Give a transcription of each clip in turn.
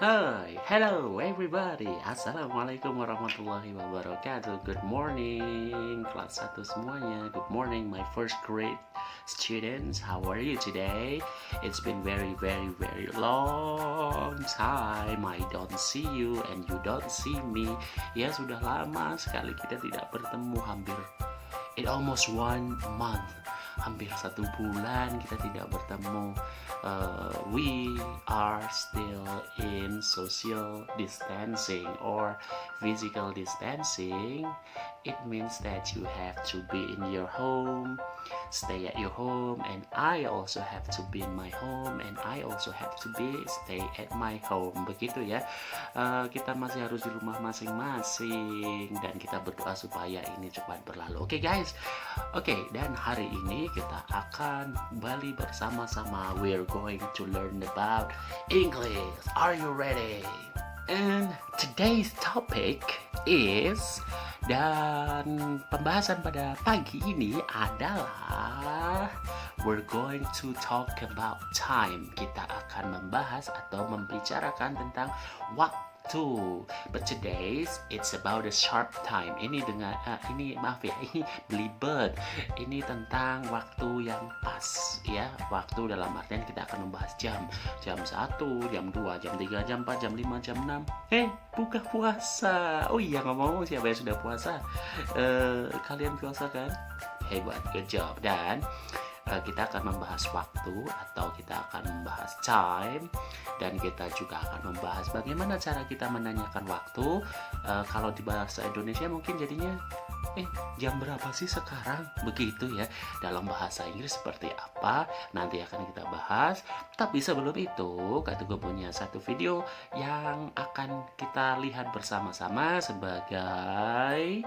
Hai, hello everybody. Assalamualaikum warahmatullahi wabarakatuh. Good morning kelas 1 semuanya. Good morning my first grade students. How are you today? It's been very long time I don't see you and you don't see me. Ya, sudah lama sekali kita tidak bertemu, hampir almost 1 month, hampir 1 bulan kita tidak bertemu. We are still in social distancing or physical distancing. It means that you have to be in your home, stay at your home, and I also have to be in my home, and I also have to stay at my home. Begitu ya. Kita masih harus di rumah masing-masing dan kita berdoa supaya ini cepat berlalu. Oke guys. Oke, dan hari ini kita akan kembali bersama-sama. We're going to learn about English. Are you ready? And today's topic is, dan pembahasan pada pagi ini adalah we're going to talk about time. Kita akan membahas atau membicarakan tentang waktu. But today's it's about a sharp time. Ini belibet. Ini tentang waktu yang pas ya. Waktu dalam artian kita akan membahas jam 1, jam 2, jam 3, jam 4, jam 5, jam 6. Buka puasa. Oh iya, ngomong siapa yang sudah puasa? Kalian puasa kan? Hebat, good job. Dan kita akan membahas waktu atau kita akan membahas time, dan kita juga akan membahas bagaimana cara kita menanyakan waktu. Kalau di bahasa Indonesia mungkin jadinya jam berapa sih sekarang, begitu ya. Dalam bahasa Inggris seperti apa nanti akan kita bahas. Tapi sebelum itu Kak punya satu video yang akan kita lihat bersama-sama sebagai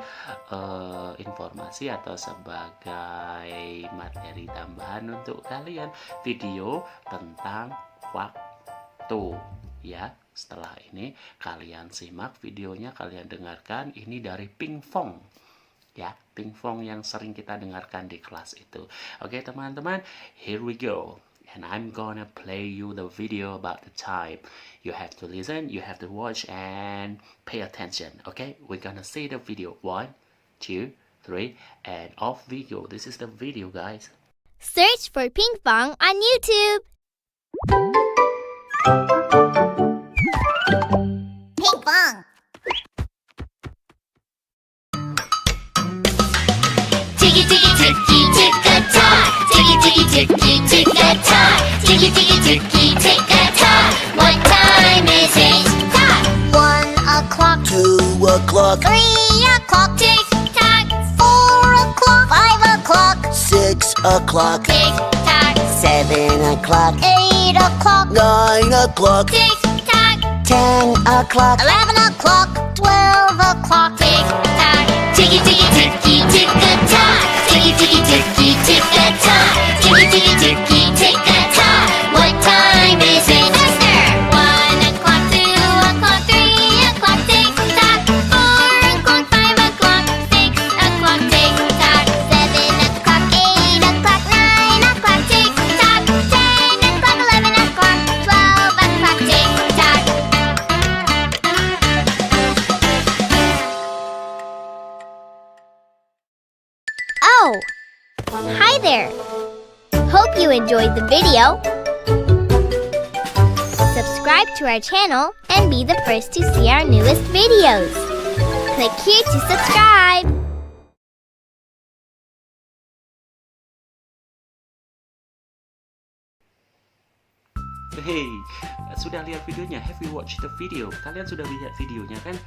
informasi atau sebagai materi tambahan untuk kalian. Video tentang waktu ya. Setelah ini kalian simak videonya, kalian dengarkan. Ini dari Ping Fong ya, Ping Fong yang sering kita dengarkan di kelas itu. Oke teman-teman, here we go. And I'm gonna play you the video about the time. You have to listen, you have to watch and pay attention. Okay, we're gonna see the video. 1, 2, 3, and off we go. This is the video, guys. Search for Ping Fong on YouTube. Ping Fong. Tiggy tiggy ticky tick a tock. Tiggy tiggy ticky tick a tock. Tiggy tiggy ticky tick a tock. What time is it? Tock. 1 o'clock. 2 o'clock. 3 o'clock. Tick tock. 4 o'clock. 5 o'clock. 6 o'clock. Tick tock. 7 o'clock. 8 o'clock. 9 o'clock. Tick tock. 10 o'clock. 11 o'clock. 12 o'clock. Tick tock. Tiggy tiggy ticky tick a tock. Tiggy tiggy ticky tick a tock. Tiggy tiggy ticky tick a tock. What time is it? Faster! 1 o'clock, 2 o'clock, 3 o'clock. Tick tock. 4 o'clock, 5 o'clock. 6 o'clock. Tick tock. 7 o'clock, 8 o'clock, 9 o'clock. Tick tock. 10 o'clock, 11 o'clock, 12 o'clock. Tick tock. Oh, hi there. Hope you enjoyed the video. Subscribe to our channel and be the first to see our newest videos. Click here to subscribe. Hey, sudah lihat videonya? Have you watched the video? Kalian sudah lihat videonya kan?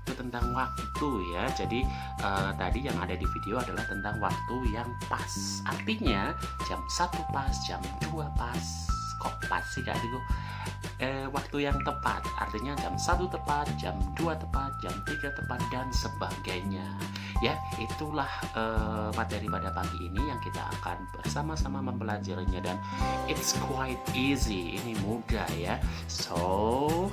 Itu tentang waktu ya. Jadi tadi yang ada di video adalah tentang waktu yang pas. Artinya jam 1 pas, jam 2 pas. Kok pas sih Kak Digo? Waktu yang tepat. Artinya jam 1 tepat, jam 2 tepat, jam 3 tepat, dan sebagainya. Ya, itulah materi pada pagi ini yang kita akan bersama-sama mempelajarinya, dan it's quite easy. Ini mudah ya. So,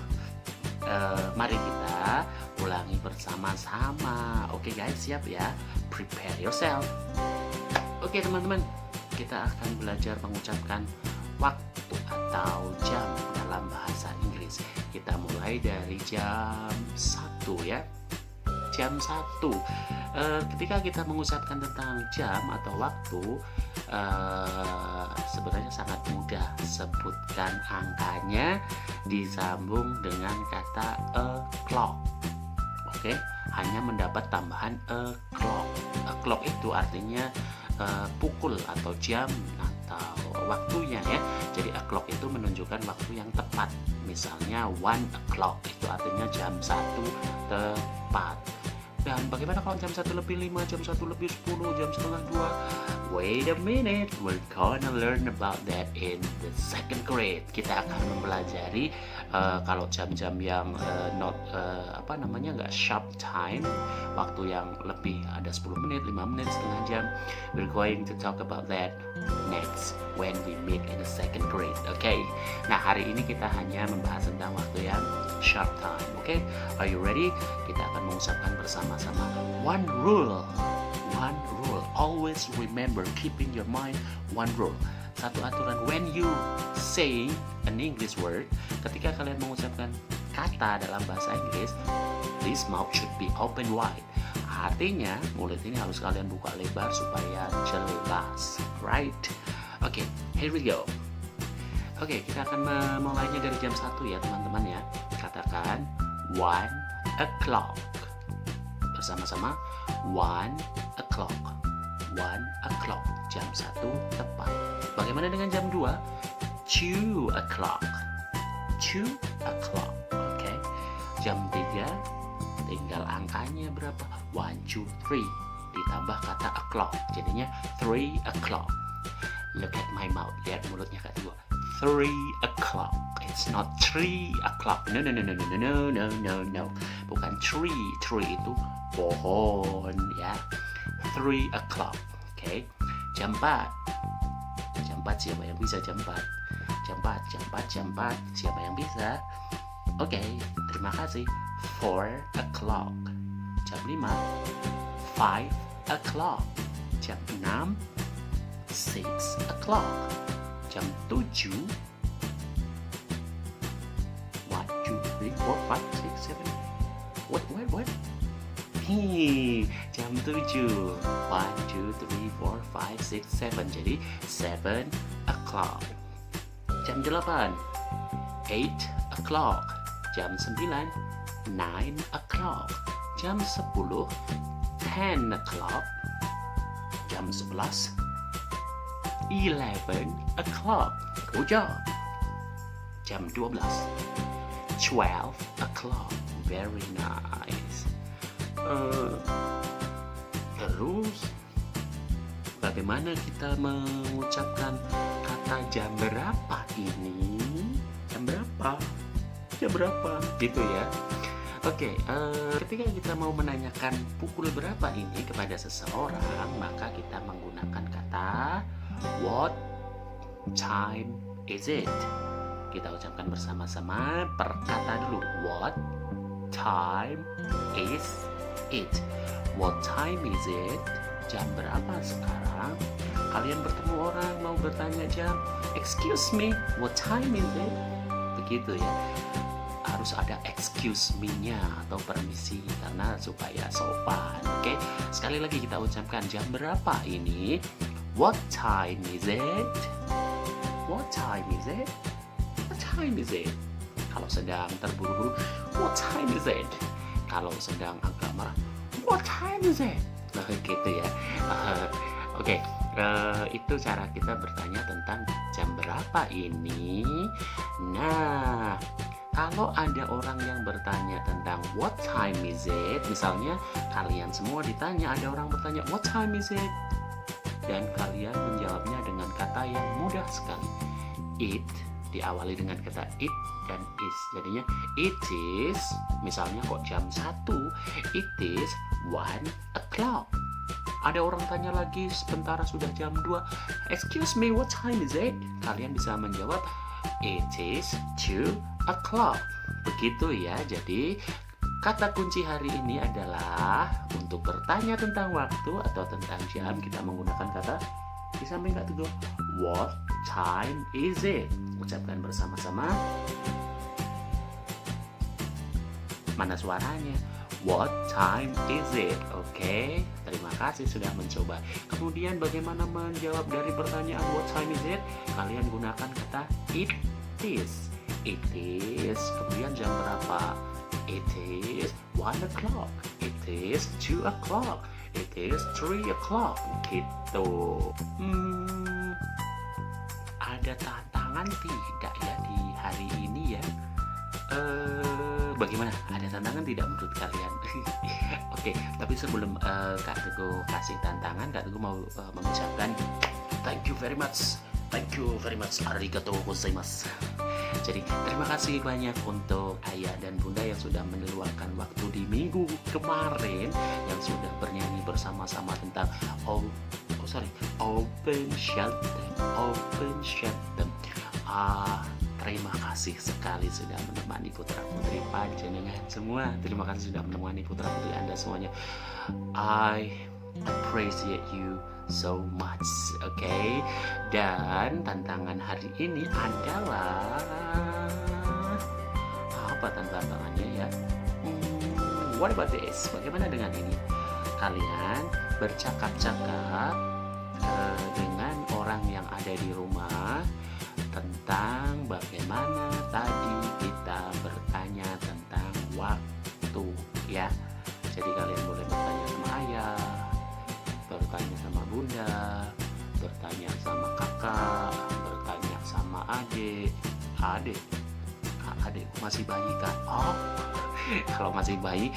mari kita ulangi bersama-sama. Oke guys, siap ya? Prepare yourself. Oke teman-teman, kita akan belajar mengucapkan waktu atau jam dalam dalam bahasa Inggris. Kita mulai dari jam 1 ya. Jam 1. Ketika kita mengucapkan tentang jam atau waktu, sebenarnya sangat mudah. Sebutkan angkanya disambung dengan kata o'clock. Oke, hanya mendapat tambahan o'clock. O'clock itu artinya pukul atau jam atau waktunya ya. Jadi o'clock itu menunjukkan waktu yang tepat. Misalnya 1 o'clock itu artinya jam 1 tepat. Dan bagaimana kalau jam 1 lebih 5, jam 1 lebih 10, jam setengah 2? Wait a minute, we're gonna learn about that in the second grade. Kita akan mempelajari kalau jam-jam yang nggak sharp time, waktu yang lebih ada 10 menit, 5 menit, setengah jam. We're going to talk about that next when we meet in the second grade. Okay. Nah, hari ini kita hanya membahas tentang waktu yang sharp time. Okay. Are you ready? Kita akan mengucapkan bersama-sama one rule. One rule. Always remember, keep in your mind one rule. Satu aturan, when you say an English word, ketika kalian mengucapkan kata dalam bahasa Inggris, this mouth should be open wide. Artinya, mulut ini harus kalian buka lebar supaya jelas. Right? Oke, here we go. Oke, kita akan memulainya dari jam 1 ya teman-teman ya. Katakan 1 o'clock. Bersama-sama 1 o'clock. 1 o'clock. Jam 1 tepat. Bagaimana dengan jam 2? 2 o'clock. 2 o'clock. Oke. Jam 3 tinggal angkanya berapa? 1, 2, 3 ditambah kata o'clock. Jadinya 3 o'clock. Look at my mouth. Lihat mulutnya Kak Tua. 3 o'clock. It's not 3 o'clock. No. Bukan tree. Tree itu pohon ya. 3 o'clock. Oke. Jam 4. Jam 4 siapa yang bisa jam 4? Jam 4. Siapa yang bisa? Oke, terima kasih. 4 o'clock. Jam 5. 5 o'clock. Jam 6. 6 o'clock. Jam 7. 1, 2, 3, 4, 5, 6, 7. What? Jam 7. 1, 2, 3, 4, 5, 6, 7. Jadi 7 o'clock. Jam 8. 8 o'clock. Jam 9. 9 o'clock. Jam 10. 10 o'clock. Jam 11. 11 o'clock. Good job. Jam 12. 12 o'clock. Very nice. Terus bagaimana kita mengucapkan kata jam berapa ini? Jam berapa? Gitu ya. Oke, ketika kita mau menanyakan pukul berapa ini kepada seseorang, maka kita menggunakan kata what time is it? Kita ucapkan bersama-sama per kata dulu. What time is it? What time is it? Jam berapa sekarang? Kalian bertemu orang mau bertanya jam. Excuse me, what time is it? Begitu ya. Harus ada excuse me-nya atau permisi karena supaya sopan. Oke, sekali lagi kita ucapkan jam berapa ini? What time is it? What time is it? What time is it? Kalau sedang terburu-buru, what time is it? Kalau sedang agak marah, what time is it? Nah, gitu ya. Oke, itu cara kita bertanya tentang jam berapa ini. Nah, kalau ada orang yang bertanya tentang what time is it, misalnya kalian semua ditanya, ada orang bertanya what time is it, dan kalian menjawabnya dengan kata yang mudah sekali. It diawali dengan kata it dan is. Jadinya it is, misalnya kok jam 1, it is 1 o'clock. Ada orang tanya lagi sebentar sudah jam 2, excuse me, what time is it? Kalian bisa menjawab it is 2 o'clock. Begitu ya. Jadi kata kunci hari ini adalah untuk bertanya tentang waktu atau tentang jam, kita menggunakan kata di samping kata itu what time is it? Ucapkan bersama-sama. Mana suaranya? What time is it? Oke, terima kasih sudah mencoba. Kemudian bagaimana menjawab dari pertanyaan what time is it? Kalian gunakan kata it is. It is. Kemudian jam berapa? It is 1 o'clock. It is 2 o'clock. It is 3 o'clock. Gitu. Ada tantangan tidak ya di hari ini ya? Bagaimana? Ada tantangan tidak menurut kalian? Oke, tapi sebelum Kak Teguh kasih tantangan, Kak Teguh mau mengucapkan thank you very much. Thank you very much. Arigatou gozaimasu. Jadi terima kasih banyak untuk ayah dan bunda yang sudah meluangkan waktu di minggu kemarin, yang sudah bernyanyi bersama-sama tentang open shut them. Terima kasih sekali sudah menemani putra putri panjenengan semua. Terima kasih sudah menemani putra putri Anda semuanya. I appreciate you so much. Oke. Dan tantangan hari ini adalah apa tantangannya ya? What about this? Bagaimana dengan ini? Kalian bercakap-cakap dengan orang yang ada di rumah tentang bagaimana tadi kita bertanya tentang waktu ya. Jadi kalian boleh bertanya sama ayah, bertanya sama bunda, bertanya sama kakak, bertanya sama adik. Adikku masih bayi kan? Oh, kalau masih bayi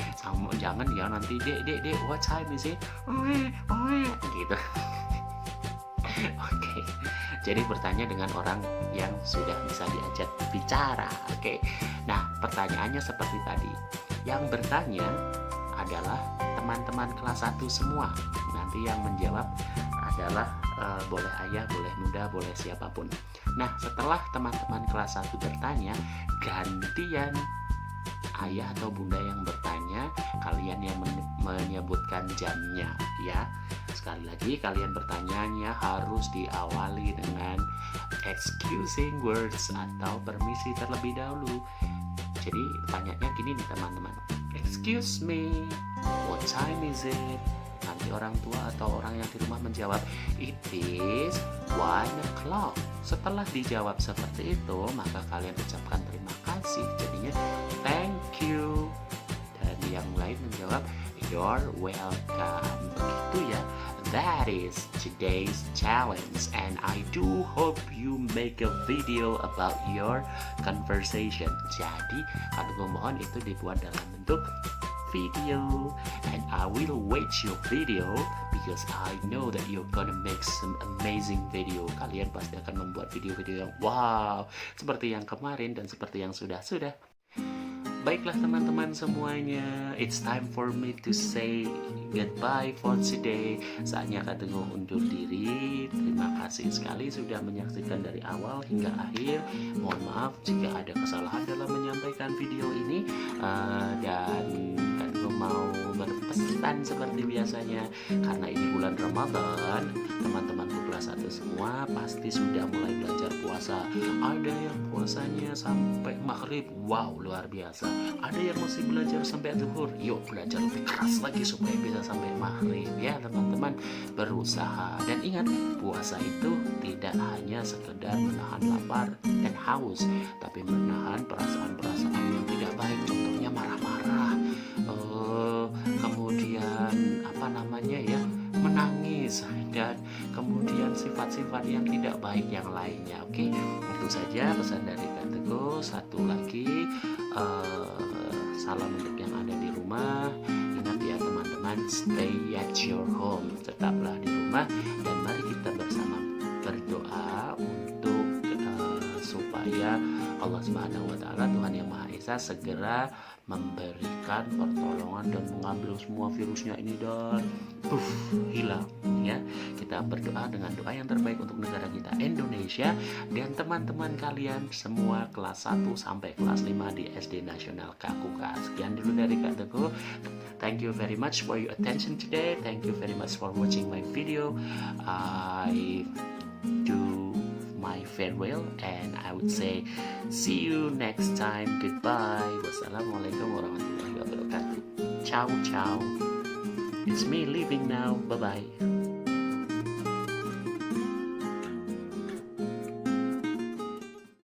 jangan ya nanti dek what time is it? Gitu. Oke. Jadi bertanya dengan orang yang sudah bisa diajak bicara. Oke. Nah, pertanyaannya seperti tadi. Yang bertanya adalah teman-teman kelas 1 semua. Nanti yang menjawab adalah boleh ayah, boleh bunda, boleh siapapun. Nah, setelah teman-teman kelas 1 bertanya, gantian ayah atau bunda yang bertanya, kalian yang menyebutkan jamnya ya. Sekali lagi, kalian bertanyanya harus diawali dengan excusing words atau permisi terlebih dahulu. Jadi tanyanya gini nih teman-teman, excuse me, what time is it? Nanti orang tua atau orang yang di rumah menjawab, it is 1 o'clock. Setelah dijawab seperti itu, maka kalian ucapkan terima kasih. Jadinya thank you. Dan yang lain menjawab, you're welcome. Begitu ya. That is today's challenge, and I do hope you make a video about your conversation. Jadi, kami mohon itu dibuat dalam bentuk video, and I will wait your video because I know that you're gonna make some amazing video. Kalian pasti akan membuat video-video yang wow, seperti yang kemarin dan seperti yang sudah. Baiklah teman-teman semuanya, it's time for me to say goodbye for today. Saatnya Kak Teguh undur diri. Terima kasih sekali sudah menyaksikan dari awal hingga akhir. Mohon maaf jika ada kesalahan dalam menyampaikan video ini. Dan Kak Teguh mau berpesan seperti biasanya, karena ini bulan Ramadan, teman-temanku kelas 1 semua pasti sudah mulai belajar puasa. Ada yang puasanya sampai maghrib, wow luar biasa. Ada yang masih belajar sampai zuhur, yuk belajar lebih keras lagi supaya bisa sampai maghrib ya teman-teman. Berusaha dan ingat, puasa itu tidak hanya sekedar menahan lapar dan haus, tapi menahan perasaan-perasaan yang tidak baik. Contohnya marah-marah, kemudian menangis, dan kemudian sifat-sifat yang tidak baik yang lainnya. Oke, itu saja pesan dari Kak Teguh. Satu lagi, salam untuk yang ada di rumah. Ingat ya teman-teman, stay at your home, tetaplah di rumah, dan mari kita bersama berdoa untuk supaya Allah Subhanahu wa Ta'ala, Tuhan yang Maha Esa, segera memberikan pertolongan dan mengambil semua virusnya ini dan hilang ya. Kita berdoa dengan doa yang terbaik untuk negara kita Indonesia dan teman-teman kalian semua kelas 1 sampai kelas 5 di SD Nasional Kakuka. Sekian dulu dari Kak Teguh. Thank you very much for your attention today. Thank you very much for watching my video. I do my farewell, and I would say see you next time. Goodbye. Wassalamualaikum warahmatullahi wabarakatuh. Ciao, ciao. It's me leaving now. Bye bye.